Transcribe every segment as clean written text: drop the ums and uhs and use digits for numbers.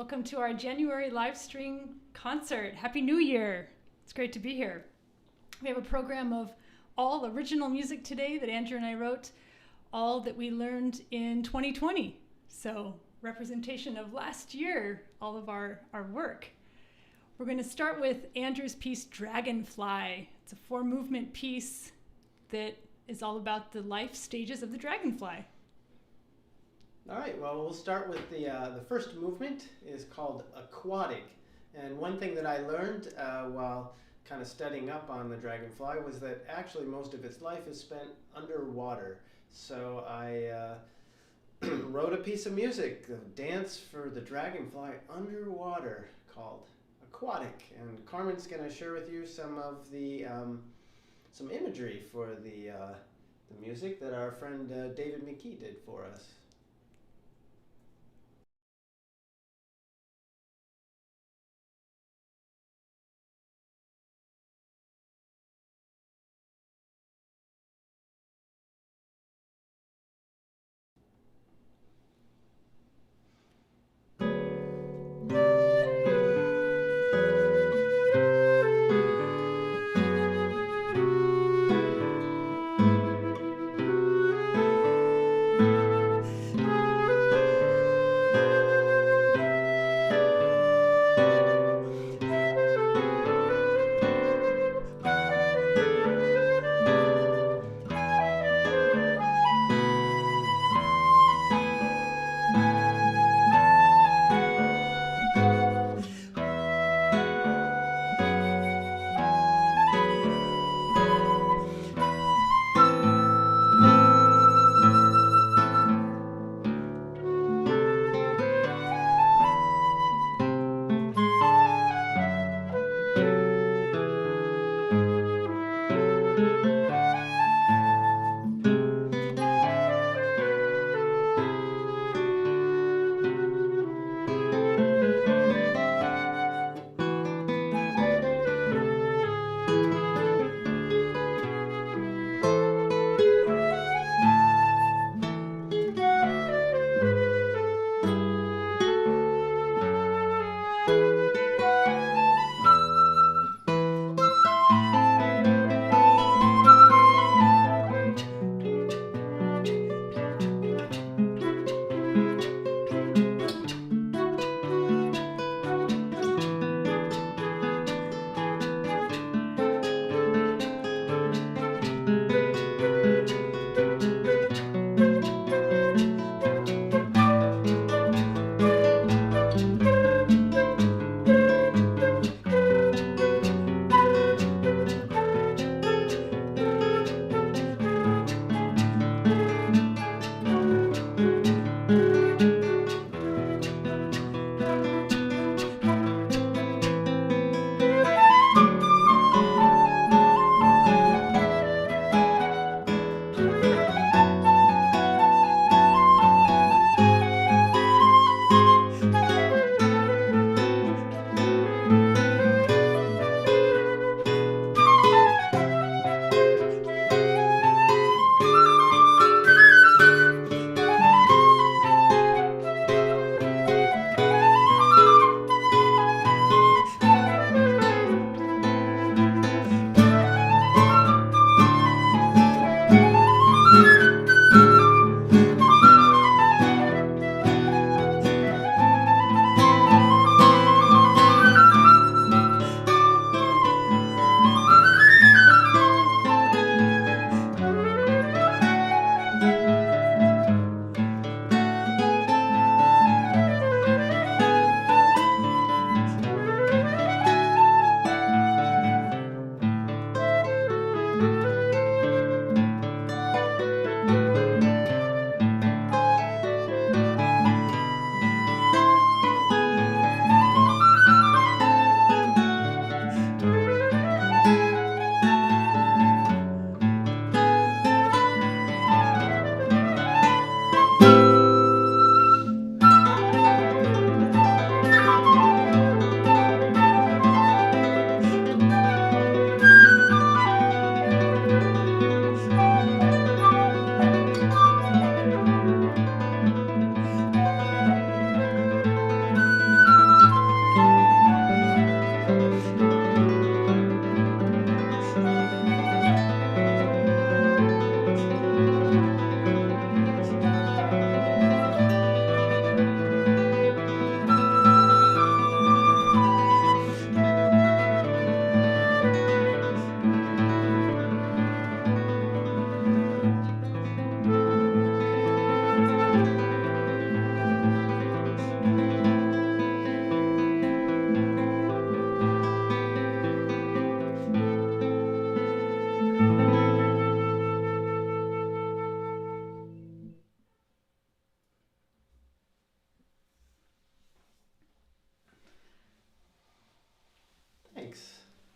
Welcome to our January live stream concert. Happy New Year. It's great to be here. We have a program of all original music today that Andrew and I wrote, all that we learned in 2020. So representation of last year, all of our work. We're going to start with Andrew's piece, Dragonfly. It's a 4-movement piece that is all about the life stages of the dragonfly. All right, well, we'll start with the first movement is called Aquatic. And one thing that I learned while kind of studying up on the dragonfly was that actually most of its life is spent underwater. So I wrote a piece of music, a dance for the dragonfly underwater called Aquatic. And Carmen's going to share with you some of the some imagery for the music that our friend David McKee did for us.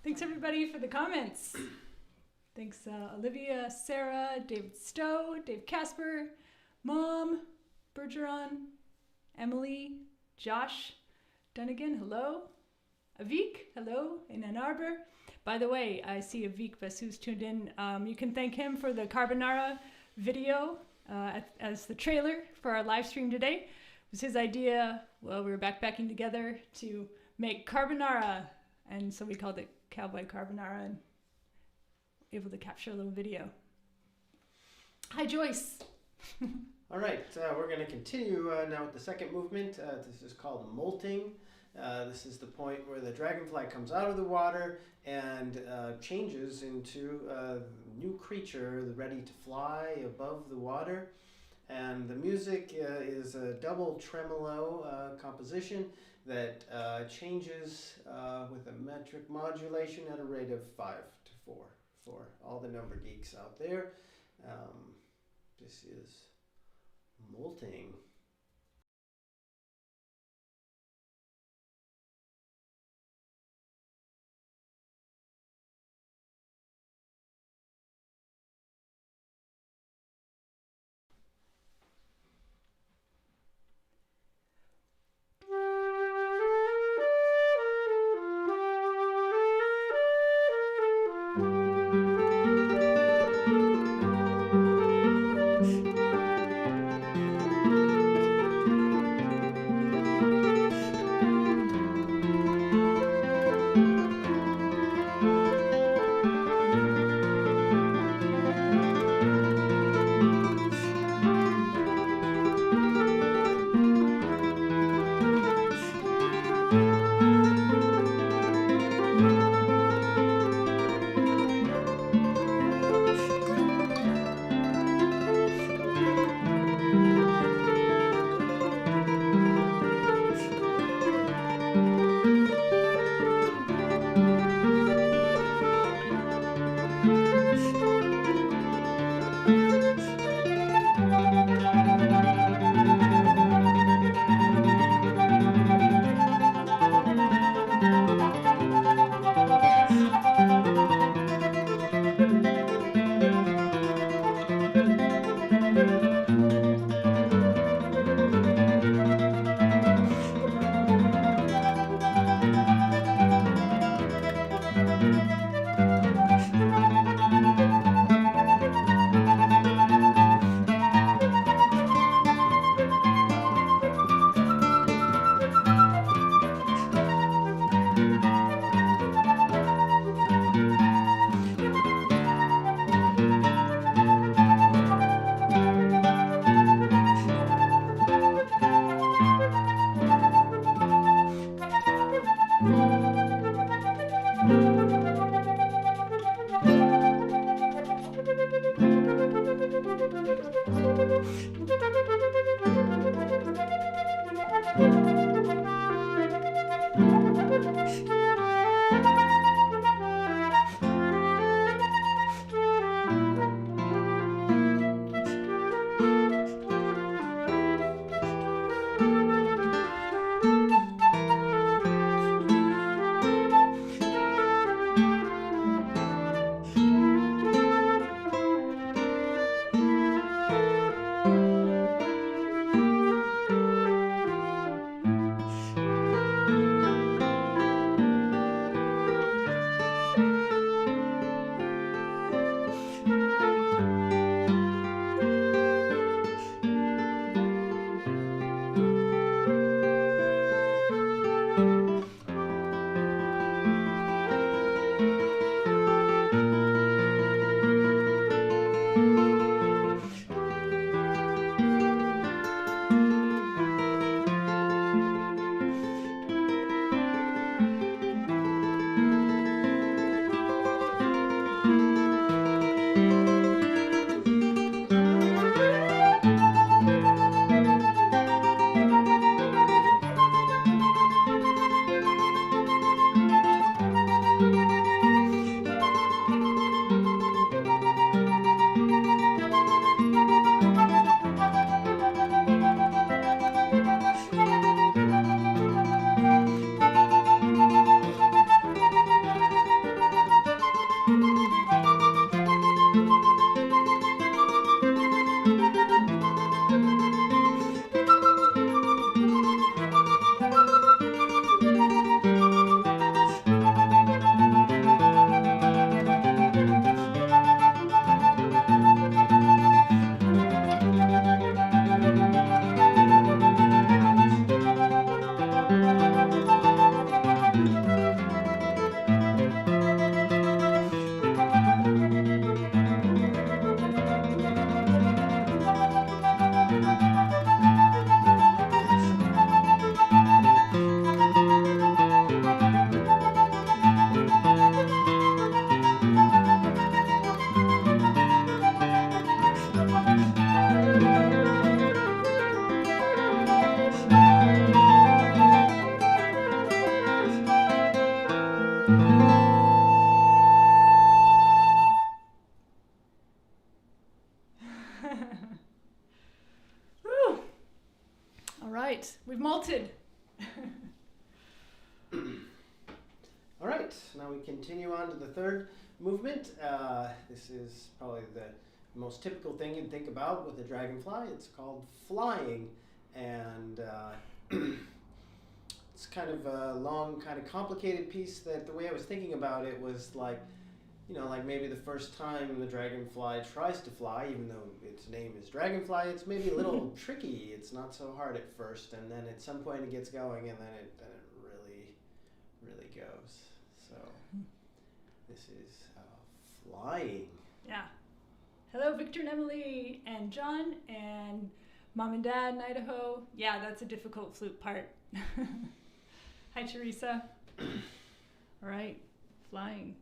Thanks everybody for the comments. Thanks Olivia, Sarah, David Stowe, Dave Casper, Mom, Bergeron, Emily, Josh, Dunnigan, hello. Avik, hello, in Ann Arbor. By the way, I see Avik Basu's tuned in. You can thank him for the carbonara video as the trailer for our live stream today. It was his idea, well, we were backpacking together to make carbonara, and so we called it Cowboy Carbonara, and able to capture a little video. Hi, Joyce. All right, we're going to continue now with the second movement. This is called Molting. This is the point where the dragonfly comes out of the water and changes into a new creature ready to fly above the water. And the music is a double tremolo composition that changes with a metric modulation at a rate of 5 to 4 for all the number geeks out there. This is Molting. now we continue on to the third movement. This is probably the most typical thing you'd think about with a dragonfly. It's called flying, and it's kind of a long, kind of complicated piece that the way I was thinking about it was like, you know, like maybe the first time the dragonfly tries to fly, even though its name is Dragonfly, it's maybe a little tricky. It's not so hard at first, and then at some point it gets going, and then it really goes. So this is flying. Yeah. Hello, Victor and Emily and John and Mom and Dad in Idaho. Yeah, that's a difficult flute part. Hi, Teresa. All right, flying.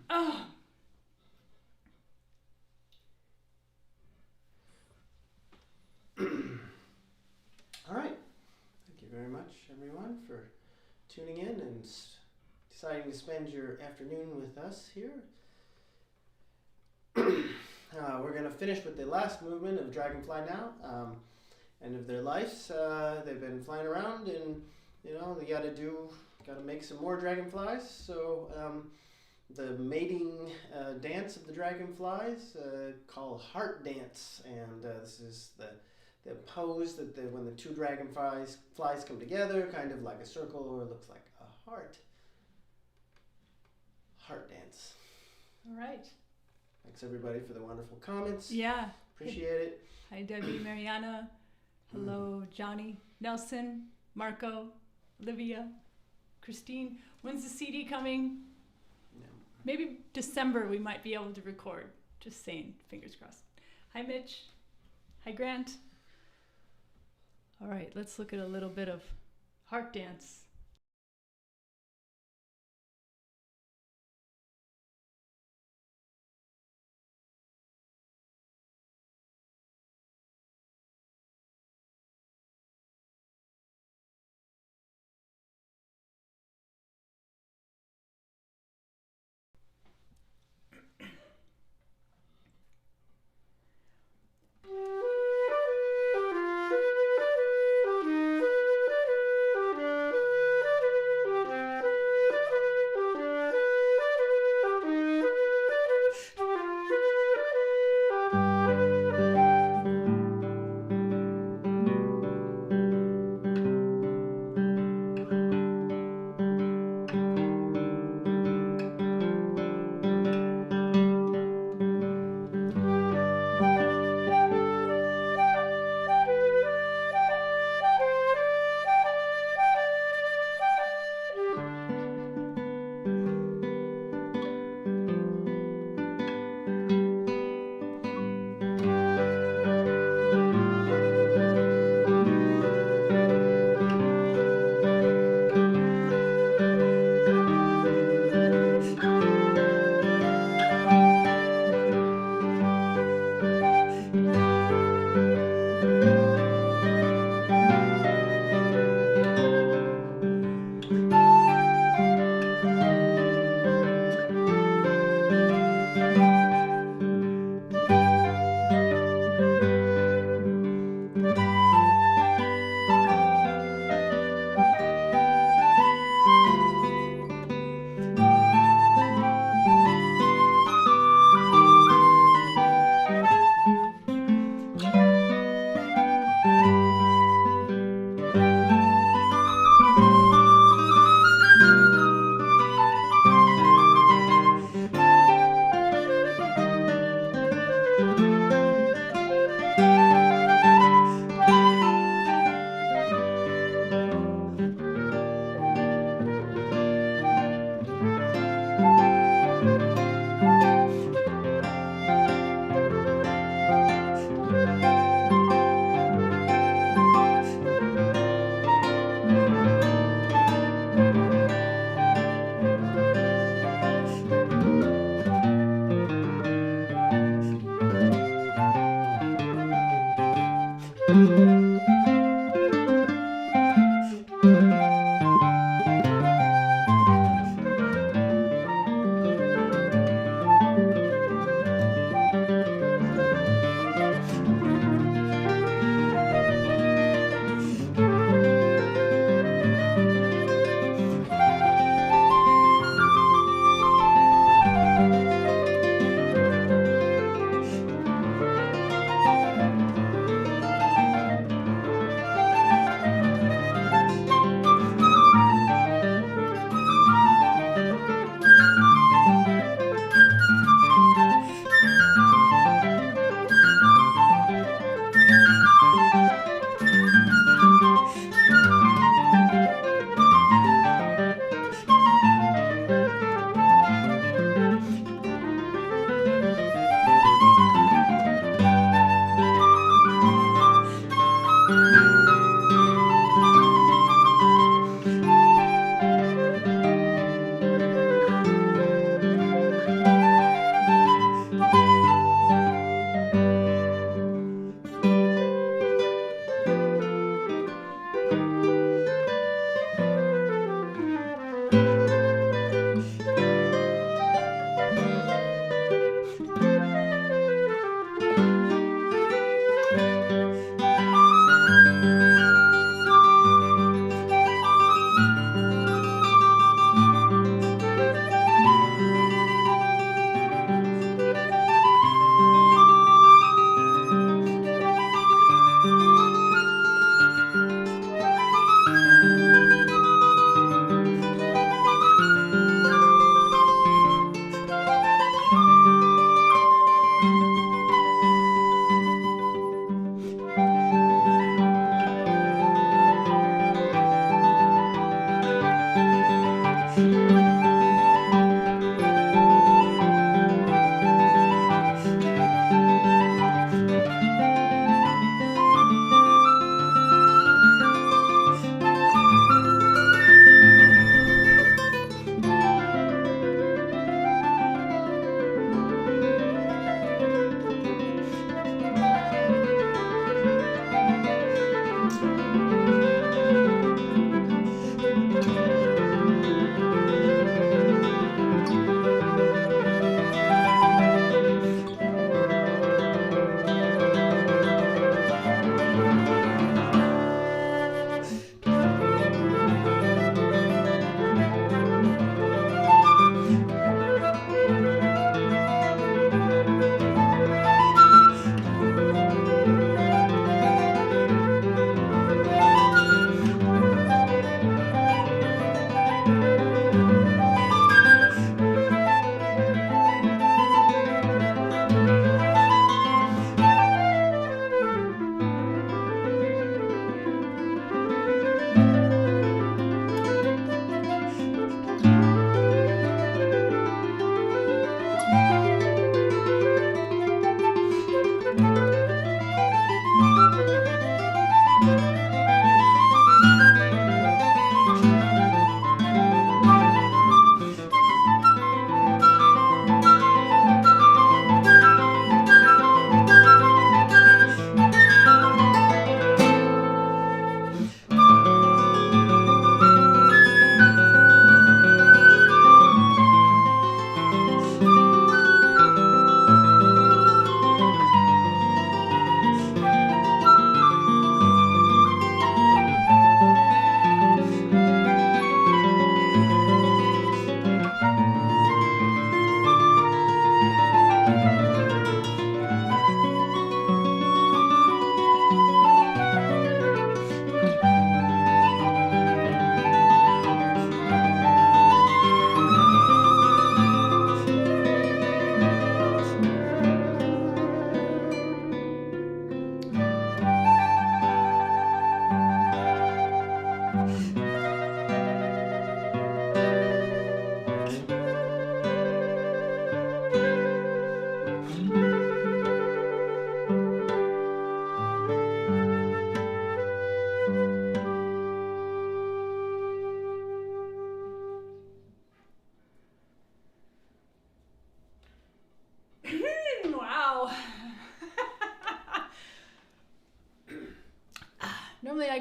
Oh. All right. Thank you very much, everyone, for tuning in and deciding to spend your afternoon with us here. We're going to finish with the last movement of Dragonfly now. End of their lives. They've been flying around, and they got to make some more dragonflies. So the mating dance of the dragonflies called heart dance, and this is the pose that when the two dragonflies come together, kind of like a circle, or it looks like a heart. Heart dance. All right. Thanks everybody for the wonderful comments. Yeah. Appreciate it. Hi Debbie, Mariana. Hello Johnny, Nelson, Marco, Olivia, Christine. When's the CD coming? No. Maybe December we might be able to record. Just saying, fingers crossed. Hi Mitch. Hi Grant. All right, let's look at a little bit of heart dance.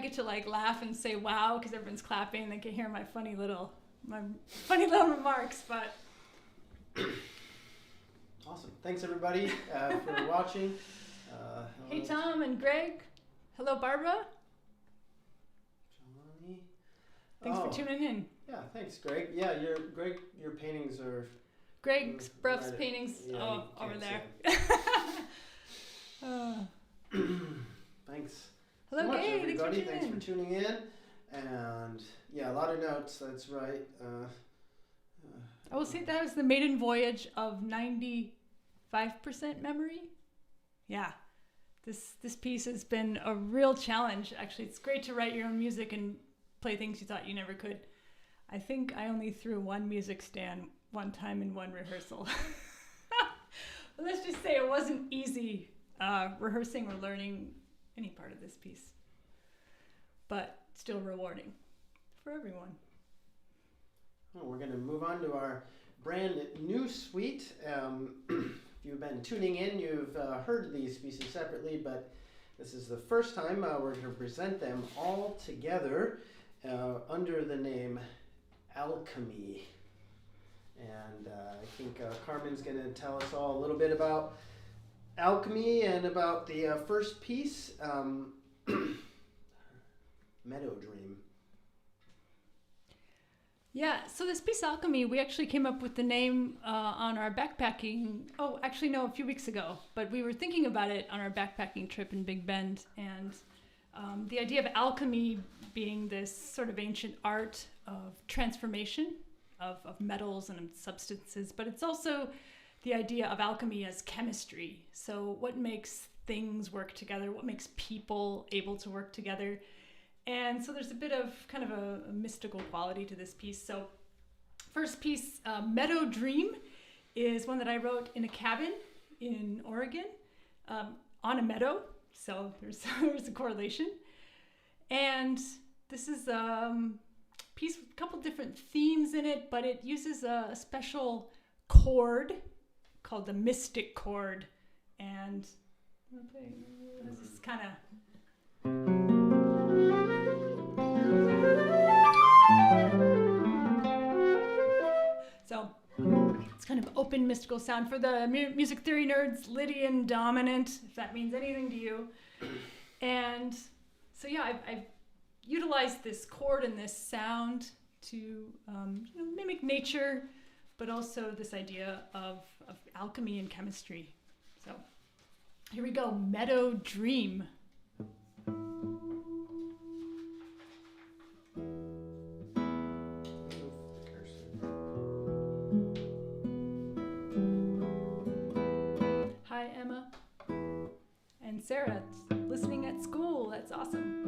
get to like laugh and say wow because everyone's clapping and they can hear my funny little remarks. But awesome. Thanks everybody for watching. Hey Tom and Greg. Hello Barbara. Johnny. Thanks for tuning in. Yeah, thanks Greg. Yeah, your paintings are. Greg's Bruff's paintings over there. Thanks. Hello, so much, Gabe. everybody. Thanks for tuning in. And yeah, a lot of notes. That's right. I will say that was the maiden voyage of 95% memory. Yeah, this piece has been a real challenge. Actually, it's great to write your own music and play things you thought you never could. I think I only threw one music stand one time in one rehearsal. But let's just say it wasn't easy rehearsing or learning any part of this piece, but still rewarding for everyone. Well, we're going to move on to our brand new suite. If you've been tuning in, you've heard these pieces separately, but this is the first time we're going to present them all together under the name Alchemy. And I think Carmen's going to tell us all a little bit about Alchemy and about the first piece, Meadow Dream. Yeah, so this piece Alchemy, we actually came up with the name on our backpacking, a few weeks ago, but we were thinking about it on our backpacking trip in Big Bend, and the idea of alchemy being this sort of ancient art of transformation of metals and substances, but it's also the idea of alchemy as chemistry. So what makes things work together? What makes people able to work together? And so there's a bit of kind of a mystical quality to this piece. So first piece, Meadow Dream, is one that I wrote in a cabin in Oregon on a meadow. So there's a correlation. And this is piece with a couple different themes in it, but it uses a special chord called the mystic chord. And this is kind of... So it's kind of open mystical sound. For the music theory nerds, Lydian dominant, if that means anything to you. And so yeah, I've utilized this chord and this sound to mimic nature, but also this idea of alchemy and chemistry. So here we go, Meadow Dream. Hi, Emma. And Sarah, listening at school. That's awesome.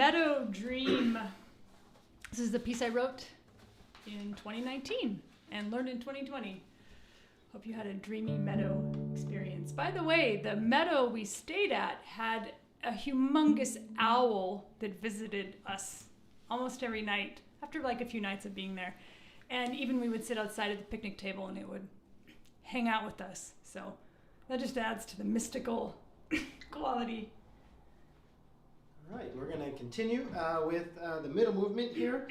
Meadow Dream. This is the piece I wrote in 2019 and learned in 2020. Hope you had a dreamy meadow experience. By the way, the meadow we stayed at had a humongous owl that visited us almost every night after like a few nights of being there. And even we would sit outside at the picnic table and it would hang out with us. So that just adds to the mystical quality. All right, we're going to continue with the middle movement here,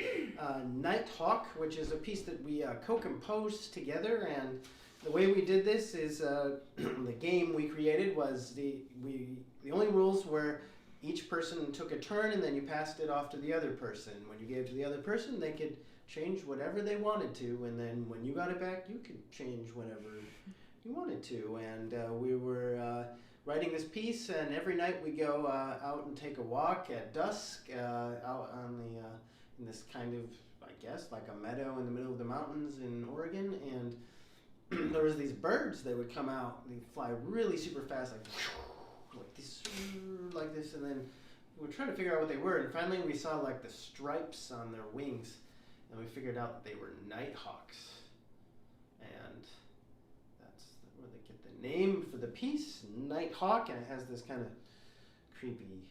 Nighthawk, which is a piece that we co-composed together. And the way we did this is the game we created was the only rules were each person took a turn and then you passed it off to the other person. When you gave it to the other person, they could change whatever they wanted to, and then when you got it back, you could change whatever you wanted to. And we were writing this piece, and every night we go out and take a walk at dusk out on in this kind of, I guess, like a meadow in the middle of the mountains in Oregon. And there was these birds that would come out. They fly really super fast, like this, and then we were trying to figure out what they were. And finally, we saw like the stripes on their wings, and we figured out that they were nighthawks. And that's where they get the name for the piece, Nighthawk, and it has this kind of creepy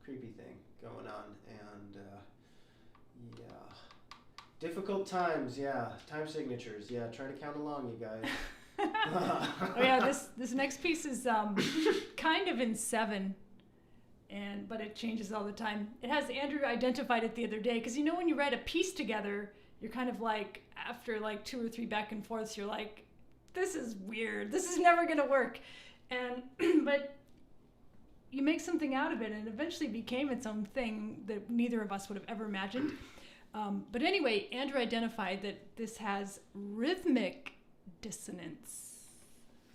thing going on. And yeah, difficult times. Yeah, time signatures. Yeah, try to count along, you guys. Oh yeah, this next piece is kind of in 7, but it changes all the time. It has, Andrew identified it the other day, because you know when you write a piece together, you're kind of like, after like 2 or 3 back and forths, you're like, this is weird, this is never gonna work. And but you make something out of it, and it eventually became its own thing that neither of us would have ever imagined. But anyway, Andrew identified that this has rhythmic dissonance.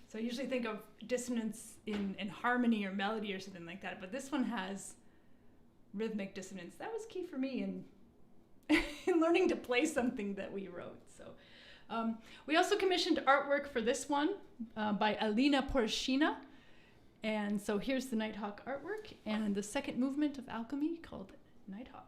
So I usually think of dissonance in harmony or melody or something like that, but this one has rhythmic dissonance. That was key for me in learning to play something that we wrote. So we also commissioned artwork for this one by Alina Porshina. And so here's the Nighthawk artwork and the second movement of Alchemy called Nighthawk.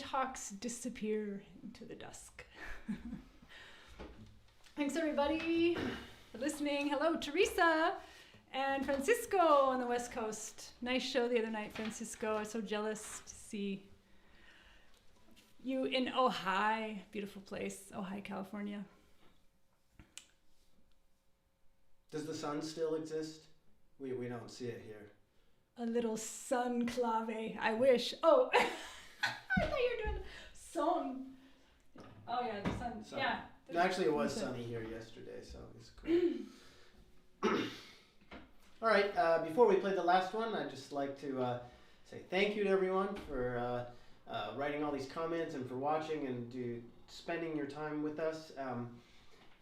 nighthawks disappear into the dusk. Thanks everybody for listening. Hello, Teresa and Francisco on the West Coast. Nice show the other night, Francisco. I'm so jealous to see you in Ojai. Beautiful place, Ojai, California. Does the sun still exist? We don't see it here. A little sun clave. I wish. Oh, I thought you were doing a song. Oh yeah, the sun. Yeah. Actually, it was sunny here yesterday, so it's cool. All right, before we play the last one, I'd just like to say thank you to everyone for writing all these comments and for watching and spending your time with us.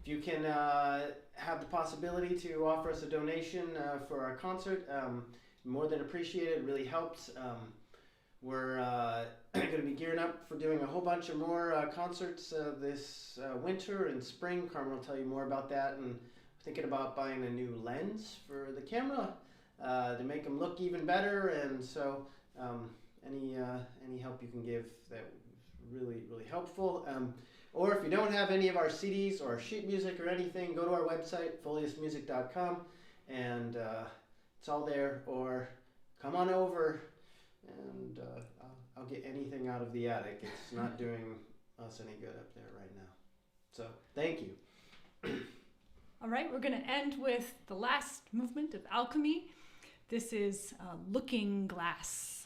If you can have the possibility to offer us a donation for our concert, more than appreciate it. It really helps. We're going to be gearing up for doing a whole bunch of more concerts this winter and spring. Carmen will tell you more about that. And thinking about buying a new lens for the camera to make them look even better. And so any help you can give, that was really, really helpful. Or if you don't have any of our CDs or sheet music or anything, go to our website, foliasmusic.com, and it's all there. Or come on over and I'll get anything out of the attic. It's not doing us any good up there right now. So thank you. All right, we're going to end with the last movement of Alchemy. This is Looking Glass.